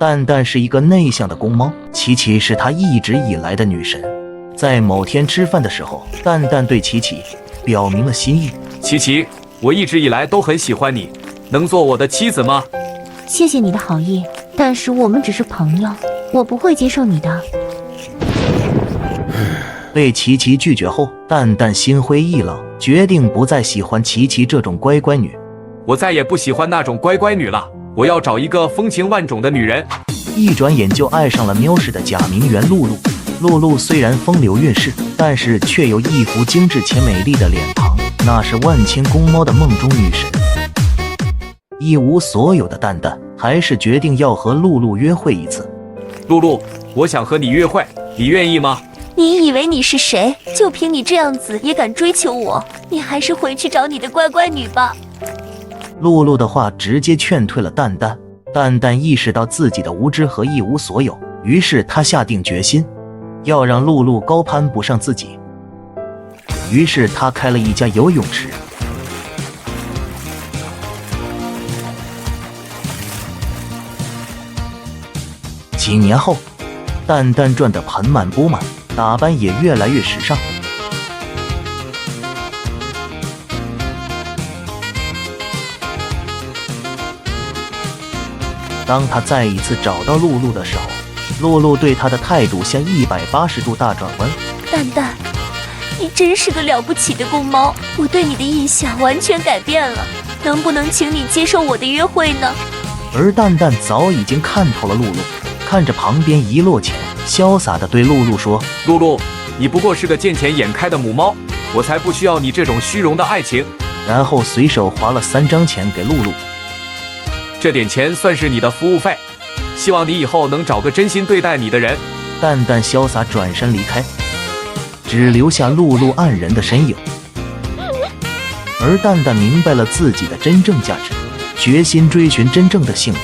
蛋蛋是一个内向的公猫，琪琪是他一直以来的女神。在某天吃饭的时候，蛋蛋对琪琪表明了心意。琪琪，我一直以来都很喜欢你，能做我的妻子吗？谢谢你的好意，但是我们只是朋友，我不会接受你的。被琪琪拒绝后，蛋蛋心灰意冷，决定不再喜欢琪琪这种乖乖女。我再也不喜欢那种乖乖女了，我要找一个风情万种的女人。一转眼就爱上了喵式的假名媛露露。露露虽然风流韵事，但是却有一副精致且美丽的脸庞，那是万千公猫的梦中女神。一无所有的蛋蛋还是决定要和露露约会一次。露露，我想和你约会，你愿意吗？你以为你是谁？就凭你这样子也敢追求我？你还是回去找你的乖乖女吧。露露的话直接劝退了蛋蛋。蛋蛋意识到自己的无知和一无所有，于是他下定决心要让露露高攀不上自己。于是他开了一家游泳池。几年后，蛋蛋赚得盆满钵满，打扮也越来越时尚。当他再一次找到露露的时候，露露对他的态度像180度大转弯。蛋蛋，你真是个了不起的公猫，我对你的印象完全改变了，能不能请你接受我的约会呢？而蛋蛋早已经看透了露露，看着旁边一摞钱，潇洒地对露露说：露露，你不过是个见钱眼开的母猫，我才不需要你这种虚荣的爱情。然后随手划了3张钱给露露。这点钱算是你的服务费，希望你以后能找个真心对待你的人。蛋蛋潇洒转身离开，只留下露露黯然的身影。而蛋蛋明白了自己的真正价值，决心追寻真正的幸福。